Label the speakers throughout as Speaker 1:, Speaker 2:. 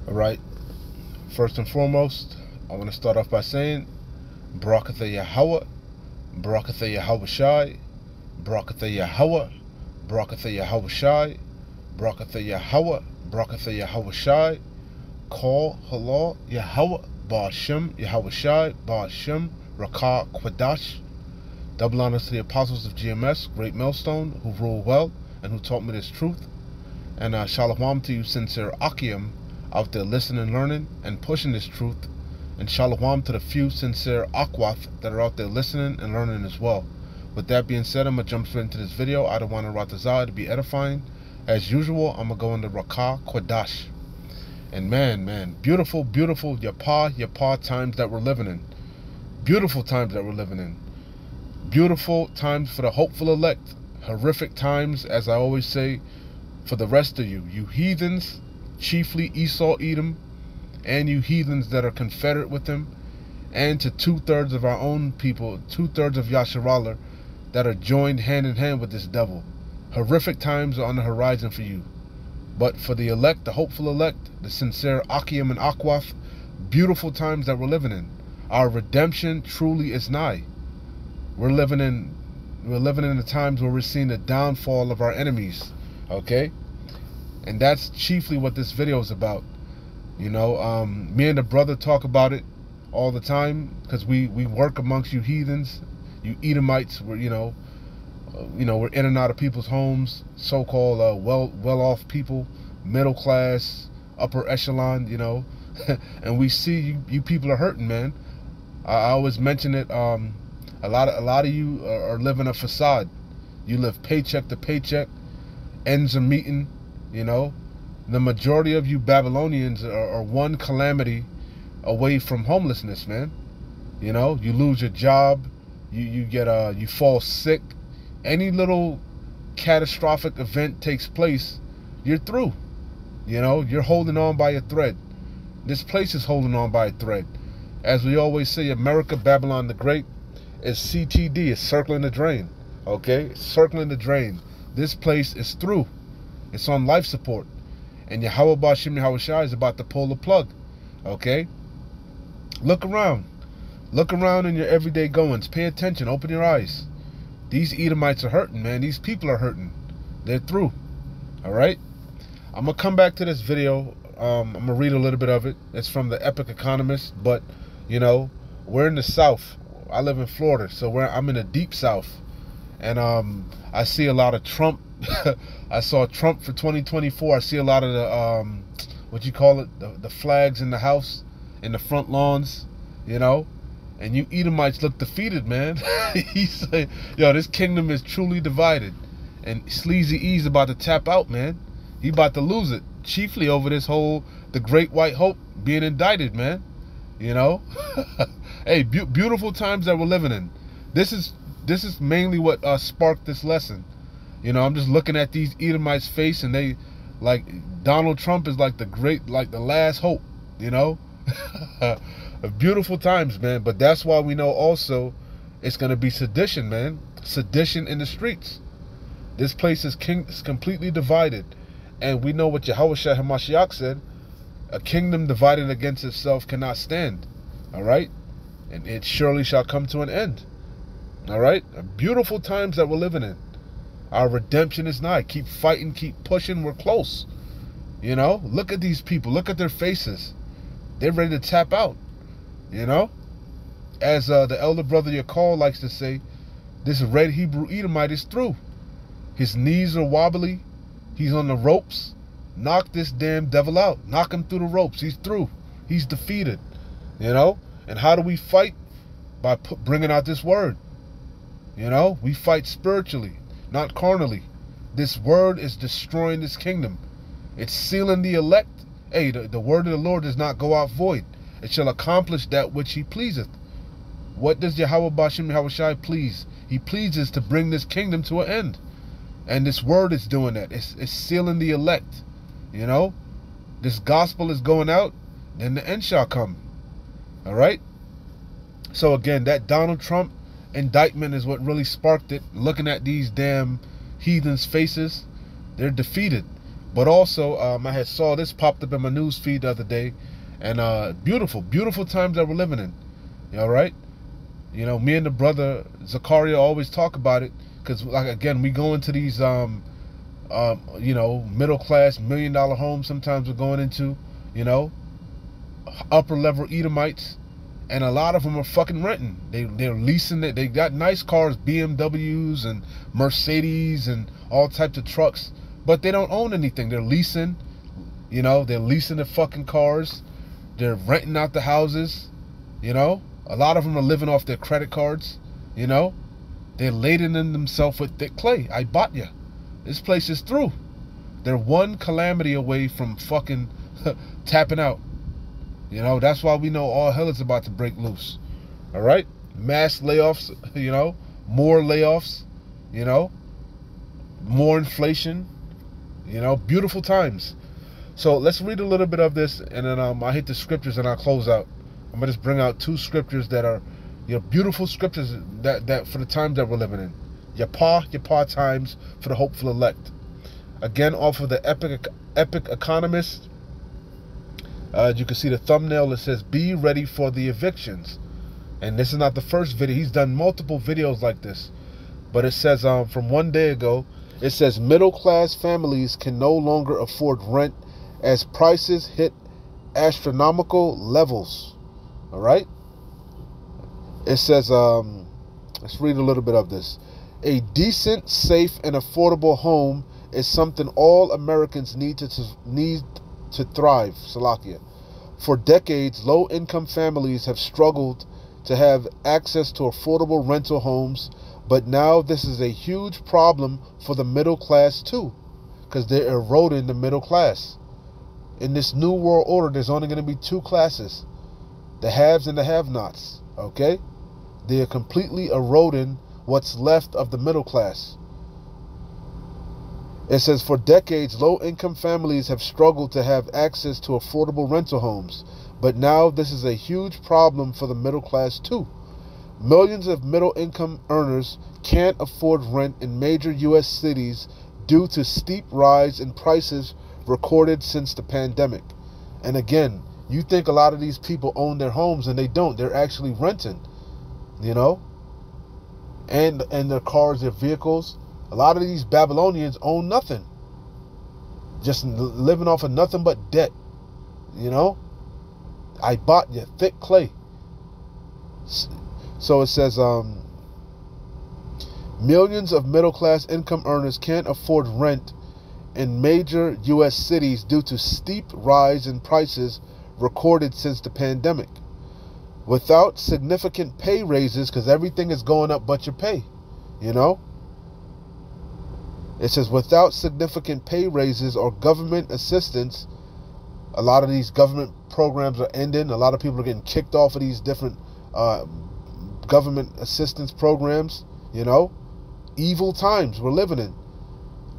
Speaker 1: Alright, first and foremost, I want to start off by saying, Baruch Yahweh, Baruch Yahweh Shai, Baruch Yahweh, Baruch Yahweh Shai, Baruch Yahweh, Baruch Yahweh Shai, Call Halal Yahweh, Ba'ashem, Yahweh Shai, Ba'ashem, Rakah Kwadash. Double honors to the apostles of GMS, Great Millstone, who rule well and who taught me this truth. And shalom to you, sincere Akim, out there listening, learning, and pushing this truth. And shalom to the few sincere Akwath that are out there listening and learning as well. With that being said, I'm going to jump straight into this video. I don't want to Ratazah to be edifying. As usual, I'm going to go into Rakah Kwadash. And man, beautiful Yapah times that we're living in. Beautiful times that we're living in. Beautiful times for the hopeful elect. Horrific times, as I always say, for the rest of you. You heathens, chiefly Esau, Edom, and you heathens that are confederate with him, and to 2/3 of our own people, 2/3 of Yasharallah, that are joined hand in hand with this devil. Horrific times are on the horizon for you. But for the elect, the hopeful elect, the sincere Akim and Akwath, beautiful times that we're living in. Our redemption truly is nigh. We're living in the times where we're seeing the downfall of our enemies. Okay? And that's chiefly what this video is about. You know, me and the brother talk about it all the time because we work amongst you heathens, you Edomites. We're we're in and out of people's homes, so-called well-off people, middle class, upper echelon. And we see you people are hurting, man. I always mention it. A lot of you are living a facade. You live paycheck to paycheck. Ends are meeting. The majority of you Babylonians are one calamity away from homelessness, man. You lose your job, you fall sick. Any little catastrophic event takes place, you're through. You're holding on by a thread. This place is holding on by a thread. As we always say, America, Babylon the Great, is CTD, is circling the drain. Okay? It's circling the drain. This place is through. It's on life support. And Yahweh Ba'ashem Yahweh Shai is about to pull the plug. Okay? Look around. Look around in your everyday goings. Pay attention. Open your eyes. These Edomites are hurting, man. These people are hurting. They're through. Alright? I'm going to come back to this video. I'm going to read a little bit of it. It's from the Epic Economist. But, we're in the South. I live in Florida, so I'm in the deep South. And I see a lot of Trump. I saw Trump for 2024. I see a lot of the, the flags in the house, in the front lawns, And you Edomites look defeated, man. He said, yo, this kingdom is truly divided. And Sleezy E is about to tap out, man. He about to lose it. Chiefly over this the Great White Hope being indicted, man. Hey, beautiful times that we're living in. This is mainly what sparked this lesson. I'm just looking at these Edomites' face, and they, like, Donald Trump is like the last hope, Beautiful times, man. But that's why we know also it's going to be sedition, man. Sedition in the streets. This place is completely divided. And we know what Yahweh Shai HaMashiach said. A kingdom divided against itself cannot stand. All right? And it surely shall come to an end. All right? Beautiful times that we're living in. Our redemption is nigh. Keep fighting, keep pushing. We're close. Look at these people. Look at their faces. They're ready to tap out. As the elder brother Yakal likes to say, this red Hebrew Edomite is through. His knees are wobbly. He's on the ropes. Knock this damn devil out. Knock him through the ropes. He's through. He's defeated. And how do we fight? By bringing out this word. We fight spiritually, not carnally. This word is destroying this kingdom. It's sealing the elect. Hey, the word of the Lord does not go out void. It shall accomplish that which he pleaseth. What does Yahweh Ba'ashem Yahweh Shai please? He pleases to bring this kingdom to an end. And this word is doing that. It's sealing the elect. This gospel is going out, then the end shall come. All right? So again, that Donald Trump indictment is what really sparked it. Looking at these damn heathens' faces, they're defeated. But also, I had saw this popped up in my news feed the other day, and beautiful, beautiful times that we're living in. You all right? You know, me and the brother Zakaria always talk about it because, like, again, we go into these, you know, middle class $1 million homes. Sometimes we're going into, you know, upper level Edomites, and a lot of them are fucking renting. They're leasing it. They got nice cars, BMWs and Mercedes and all types of trucks, but they don't own anything. They're leasing. You know, they're leasing the fucking cars. They're renting out the houses. You know, a lot of them are living off their credit cards. You know, they're ladening themselves with thick clay. I bought you. This place is through. They're one calamity away from fucking tapping out. You know, that's why we know all hell is about to break loose. All right? Mass layoffs, you know, more layoffs, you know, more inflation, you know, beautiful times. So let's read a little bit of this, and then I'll hit the scriptures and I'll close out. I'm going to just bring out 2 scriptures that are, you know, beautiful scriptures that for the times that we're living in. Yapah times for the hopeful elect. Again, off of the Epic Economist. You can see the thumbnail that says, "Be ready for the evictions." And this is not the first video. He's done multiple videos like this. But it says, from one day ago, it says, middle-class families can no longer afford rent as prices hit astronomical levels. All right? It says, let's read a little bit of this. A decent, safe, and affordable home is something all Americans need to thrive. Salakia. For decades, low-income families have struggled to have access to affordable rental homes, but now this is a huge problem for the middle class too, because they're eroding the middle class. In this new world order, there's only going to be 2 classes, the haves and the have-nots. Okay? They are completely eroding what's left of the middle class. It says, for decades, low-income families have struggled to have access to affordable rental homes, but now this is a huge problem for the middle class too. Millions of middle-income earners can't afford rent in major U.S. cities due to steep rise in prices recorded since the pandemic. And again, you think a lot of these people own their homes, and they don't. They're actually renting, you know, and their cars, their vehicles. A lot of these Babylonians own nothing, just living off of nothing but debt, you know. I bought you thick clay. So it says, millions of middle-class income earners can't afford rent in major U.S. cities due to steep rise in prices recorded since the pandemic. Without significant pay raises, because everything is going up but your pay, you know. It says, without significant pay raises or government assistance, a lot of these government programs are ending. A lot of people are getting kicked off of these different government assistance programs, you know. Evil times we're living in.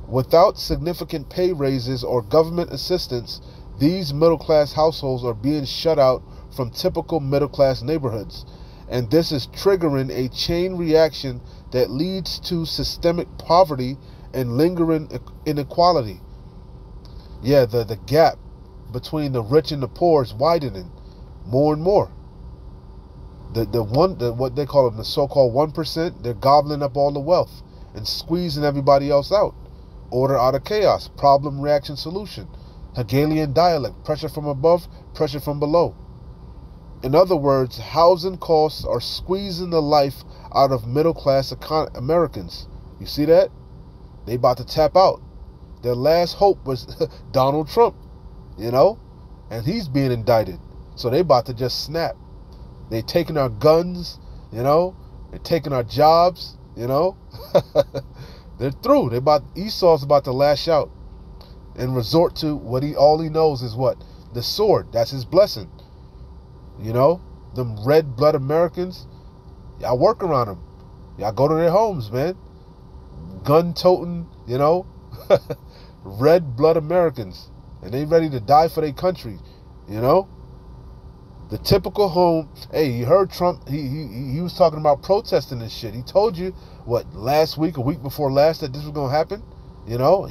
Speaker 1: Without significant pay raises or government assistance, these middle-class households are being shut out from typical middle-class neighborhoods. And this is triggering a chain reaction that leads to systemic poverty and lingering inequality. Yeah, the gap between the rich and the poor is widening more and more. What they call them, the so-called 1%, they're gobbling up all the wealth and squeezing everybody else out. Order out of chaos, problem, reaction, solution. Hegelian dialect, pressure from above, pressure from below. In other words, housing costs are squeezing the life out of middle-class Americans. You see that? They about to tap out. Their last hope was Donald Trump, you know, and he's being indicted. So they about to just snap. They taking our guns, you know. They're taking our jobs, you know. They're through. Esau's about to lash out and resort to what all he knows is what? The sword. That's his blessing. You know, them red blood Americans, y'all work around them. Y'all go to their homes, man. Gun-toting, you know, red blood Americans. And they ready to die for their country, you know. The typical home. Hey, you heard Trump, he was talking about protesting and shit. He told you, what, last week, a week before last, that this was going to happen? You know,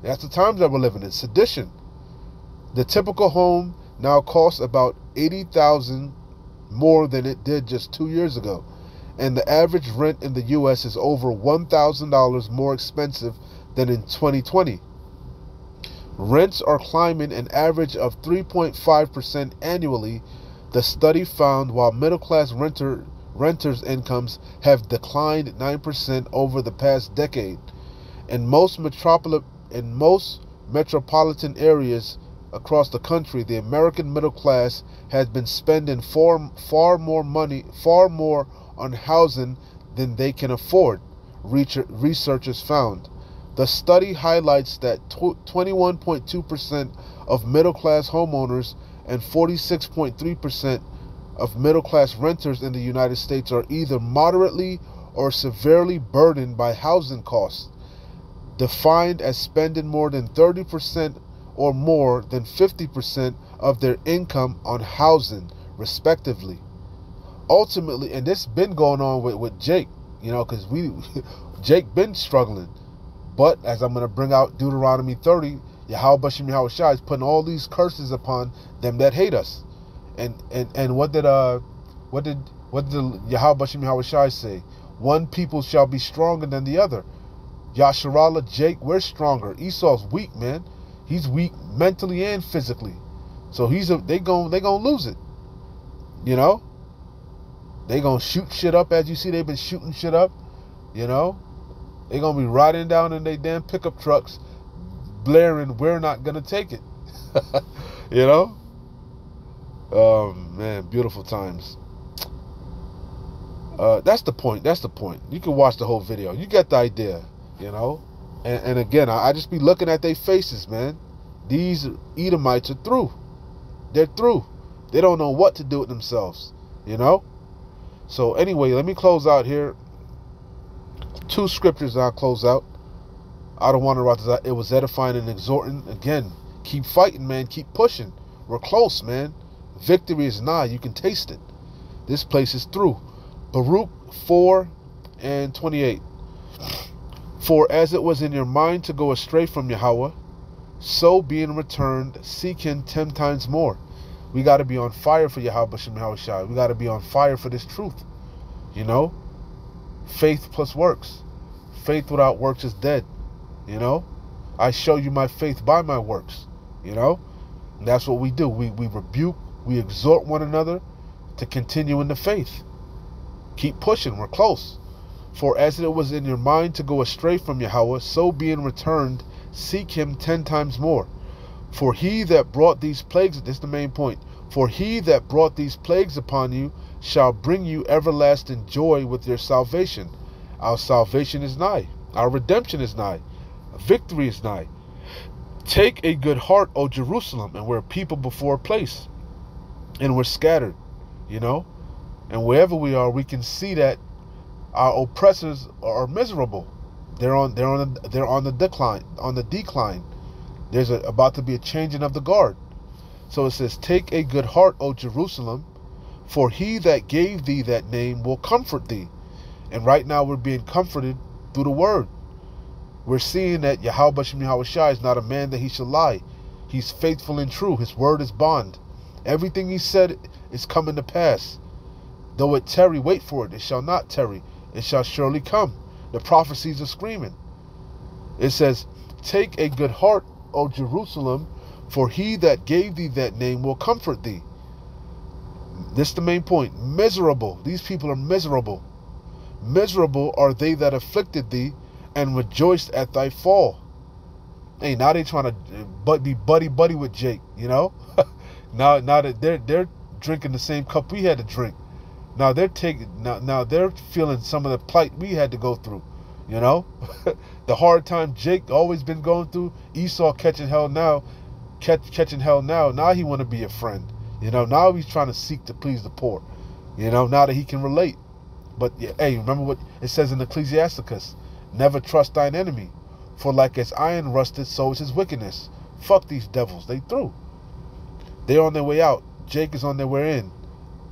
Speaker 1: that's the times that we're living in. Sedition. The typical home now costs about $80,000 more than it did just 2 years ago. And the average rent in the U.S. is over $1,000 more expensive than in 2020. Rents are climbing an average of 3.5% annually, the study found, while middle-class renters' incomes have declined 9% over the past decade. In most metropolitan areas across the country, the American middle class has been spending far more on housing than they can afford, researchers found. The study highlights that 21.2% of middle-class homeowners and 46.3% of middle-class renters in the United States are either moderately or severely burdened by housing costs, defined as spending more than 30% or more than 50% of their income on housing, respectively. Ultimately, and this been going on with Jake, you know, because Jake been struggling. But as I'm going to bring out Deuteronomy 30, Yahweh Bashim Yahweh Shai is putting all these curses upon them that hate us. And what did Yahweh Bashim Yahweh Shai say? One people shall be stronger than the other. Yasharallah, Jake, we're stronger. Esau's weak, man. He's weak mentally and physically. So they gonna lose it. You know? They gonna shoot shit up, as you see they've been shooting shit up. You know? They gonna be riding down in their damn pickup trucks, blaring, "We're not gonna take it." You know? Man, beautiful times. That's the point. You can watch the whole video. You get the idea, you know? And again, I just be looking at their faces, man. These Edomites are through. They're through. They don't know what to do with themselves, you know? So anyway, let me close out here. 2 scriptures I'll close out. I don't want to write this. It was edifying and exhorting. Again, keep fighting, man. Keep pushing. We're close, man. Victory is nigh. You can taste it. This place is through. Baruch 4:28. For as it was in your mind to go astray from Yahweh, so being returned, seek him 10 times more. We got to be on fire for Yahweh B'Shem Yahweh Shai. We got to be on fire for this truth. You know? Faith plus works. Faith without works is dead. You know? I show you my faith by my works. You know? And that's what we do. We rebuke, we exhort one another to continue in the faith. Keep pushing. We're close. For as it was in your mind to go astray from Yahweh, so being returned, seek him 10 times more. For he that brought these plagues, this is the main point, for he that brought these plagues upon you shall bring you everlasting joy with your salvation. Our salvation is nigh. Our redemption is nigh. Victory is nigh. Take a good heart, O Jerusalem, and we're people before a place. And we're scattered, you know. And wherever we are, we can see that our oppressors are miserable. They're on the decline. There's about to be a changing of the guard. So it says, take a good heart, O Jerusalem, for he that gave thee that name will comfort thee. And right now we're being comforted through the word. We're seeing that Yahweh B'Shem Yahweh Shai is not a man that he shall lie. He's faithful and true. His word is bond. Everything he said is coming to pass. Though it tarry, wait for it. It shall not tarry. It shall surely come. The prophecies are screaming. It says, take a good heart, O Jerusalem, for he that gave thee that name will comfort thee. This is the main point. Miserable. These people are miserable. Miserable are they that afflicted thee and rejoiced at thy fall. Hey, now they trying to be buddy with Jake, you know? now that they're drinking the same cup we had to drink. Now they're feeling some of the plight we had to go through, you know? The hard time Jake always been going through. Esau catching hell now. Now he want to be a friend. You know, now he's trying to seek to please the poor. You know, now that he can relate. But yeah, hey, remember what it says in Ecclesiasticus? Never trust thine enemy, for like as iron rusted, so is his wickedness. Fuck these devils. They through. They're on their way out. Jake is on their way in.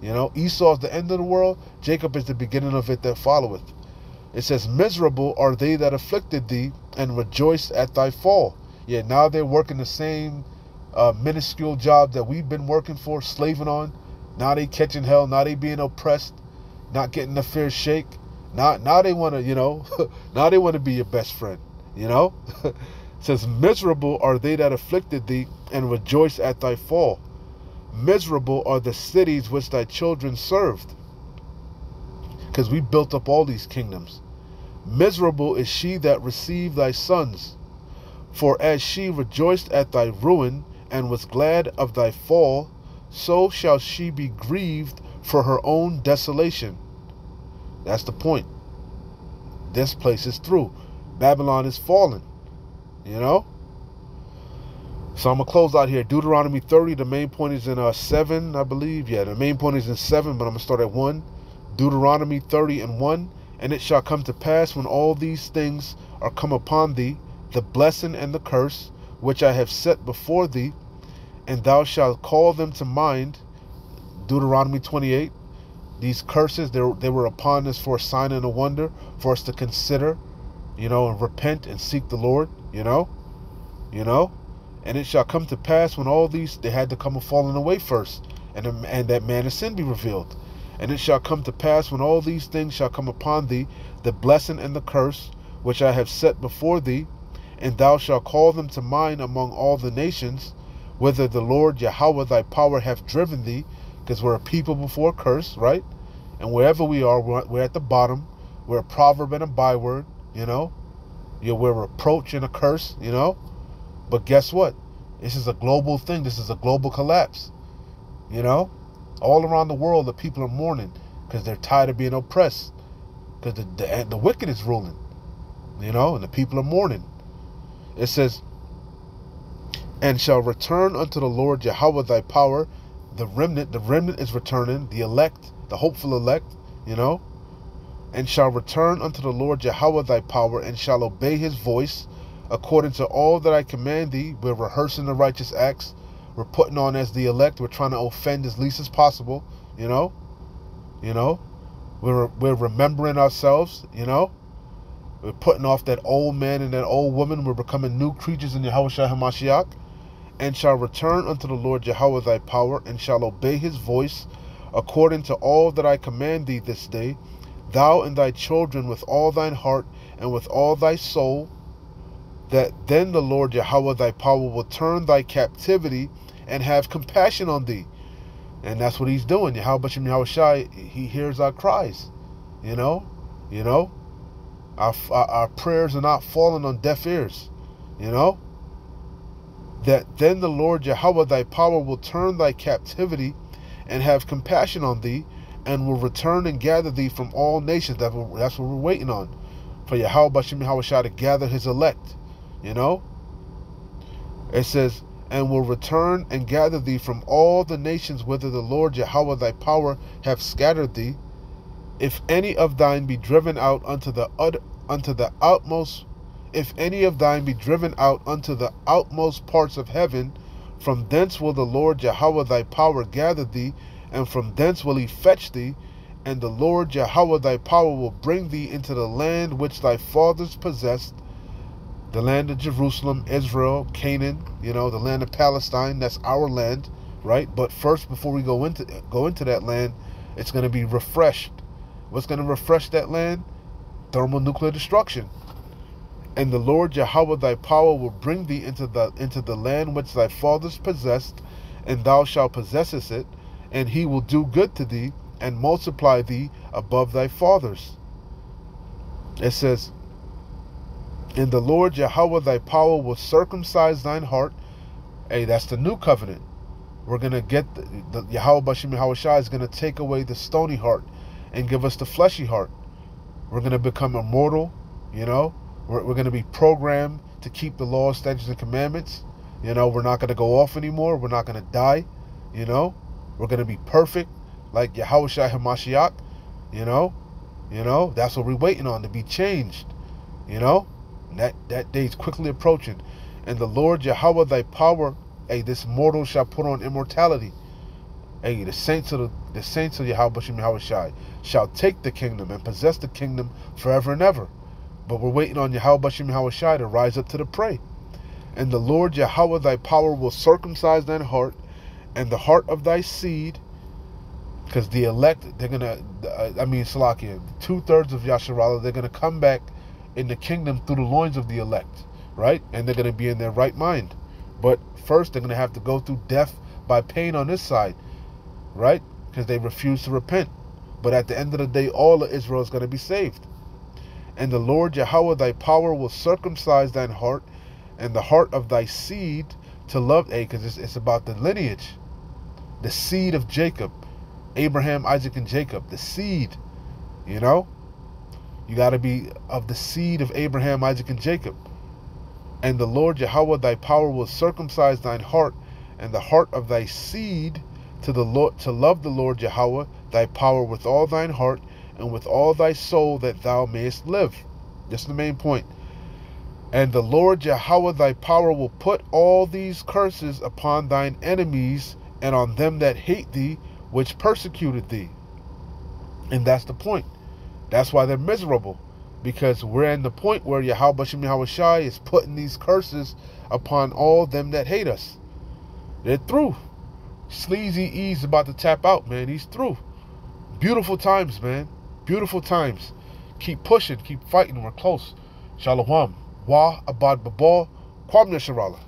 Speaker 1: You know, Esau is the end of the world. Jacob is the beginning of it that followeth. It says, miserable are they that afflicted thee and rejoiced at thy fall. Yeah, now they're working the same minuscule job that we've been working for, slaving on. Now they catching hell. Now they being oppressed, not getting a fair shake. Now they want to, now they want to be your best friend, It says, miserable are they that afflicted thee, and rejoice at thy fall. Miserable are the cities which thy children served. Because we built up all these kingdoms. Miserable is she that received thy sons. For as she rejoiced at thy ruin, and was glad of thy fall, so shall she be grieved for her own desolation. That's the point. This place is through. Babylon is fallen. So I'm going to close out here. Deuteronomy 30, the main point is in 7, I believe. Yeah, the main point is in 7, but I'm going to start at 1. Deuteronomy 30 and 1. And it shall come to pass when all these things are come upon thee, the blessing and the curse, which I have set before thee, and thou shalt call them to mind. Deuteronomy 28. These curses, they were upon us for a sign and a wonder, for us to consider, and repent and seek the Lord, And it shall come to pass when all these, they had to come a falling away first, and that man of sin be revealed. And it shall come to pass when all these things shall come upon thee, the blessing and the curse, which I have set before thee, and thou shalt call them to mind among all the nations, whither the Lord Yahweh thy power hath driven thee, because we're a people before curse, right? And wherever we are, we're at the bottom. We're a proverb and a byword, We're a reproach and a curse, But guess what? This is a global thing. This is a global collapse, All around the world, the people are mourning because they're tired of being oppressed, because the wicked is ruling, and the people are mourning. It says, and shall return unto the Lord Yahweh thy power. The remnant is returning, the elect, the hopeful elect, and shall return unto the Lord Yahweh thy power, and shall obey his voice, according to all that I command thee. We're rehearsing the righteous acts. We're putting on as the elect. We're trying to offend as least as possible, We're remembering ourselves, We're putting off that old man and that old woman. We're becoming new creatures in Yahushua HaMashiach. And shall return unto the Lord Yahweh thy power, and shall obey his voice, according to all that I command thee this day, thou and thy children with all thine heart and with all thy soul, that then the Lord Yahweh thy power will turn thy captivity and have compassion on thee. And that's what he's doing. Yahweh B'Shem Yahushai, he hears our cries. Our prayers are not falling on deaf ears. That then the Lord Yahweh thy power will turn thy captivity and have compassion on thee, and will return and gather thee from all nations. That's what we're waiting on, for Yahweh B'Shem Yahushua to gather his elect. It says, and will return and gather thee from all the nations whither the Lord Yahweh thy power hath scattered thee. If any of thine be driven out unto the outmost, if any of thine be driven out unto the outmost parts of heaven, from thence will the Lord Yahweh thy power gather thee, and from thence will he fetch thee, and the Lord Yahweh thy power will bring thee into the land which thy fathers possessed, the land of Jerusalem, Israel, Canaan, the land of Palestine. That's our land, right? But first, before we go into that land, it's going to be refreshed. What's going to refresh that land? Thermonuclear destruction. And the Lord Yahweh thy power will bring thee into the land which thy fathers possessed, and thou shalt possess it, and he will do good to thee, and multiply thee above thy fathers. It says, and the Lord Yahweh thy power will circumcise thine heart. Hey, that's the new covenant. We're going to get the Yahweh B'Shem Yahushua is going to take away the stony heart and give us the fleshy heart. We're going to become immortal, We're going to be programmed to keep the laws, statutes, and commandments. We're not going to go off anymore. We're not going to die. We're going to be perfect like Yahushua HaMashiach. That's what we're waiting on, to be changed. That day is quickly approaching. And the Lord Yahweh thy power, this mortal shall put on immortality. The saints of Yahweh B'Shem Yahushai shall take the kingdom and possess the kingdom forever and ever. But we're waiting on Yahweh Bashim Hawashai to rise up to the prey. And the Lord Yahweh thy power will circumcise thine heart and the heart of thy seed. Because the elect, they're going to, Salakia, 2/3 of Yasharallah, they're going to come back in the kingdom through the loins of the elect, right? And they're going to be in their right mind. But first, they're going to have to go through death by pain on this side, right? Because they refuse to repent. But at the end of the day, all of Israel is going to be saved. And the Lord Yahweh thy power will circumcise thine heart and the heart of thy seed to love, because it's about the lineage, the seed of Jacob, Abraham, Isaac, and Jacob, the seed, you know? You got to be of the seed of Abraham, Isaac, and Jacob. And the Lord Yahweh thy power will circumcise thine heart and the heart of thy seed to love the Lord Yahweh thy power with all thine heart and with all thy soul, that thou mayest live. That's the main point. And the Lord Yahweh thy power will put all these curses upon thine enemies and on them that hate thee, which persecuted thee. And that's the point. That's why they're miserable. Because we're in the point where Yahweh Bashim Yahushai is putting these curses upon all them that hate us. They're through. Sleezy E is about to tap out, man. He's through. Beautiful times, man. Beautiful times. Keep pushing. Keep fighting. We're close. Shalom. Wa abad babal. Kwam Yasharallah.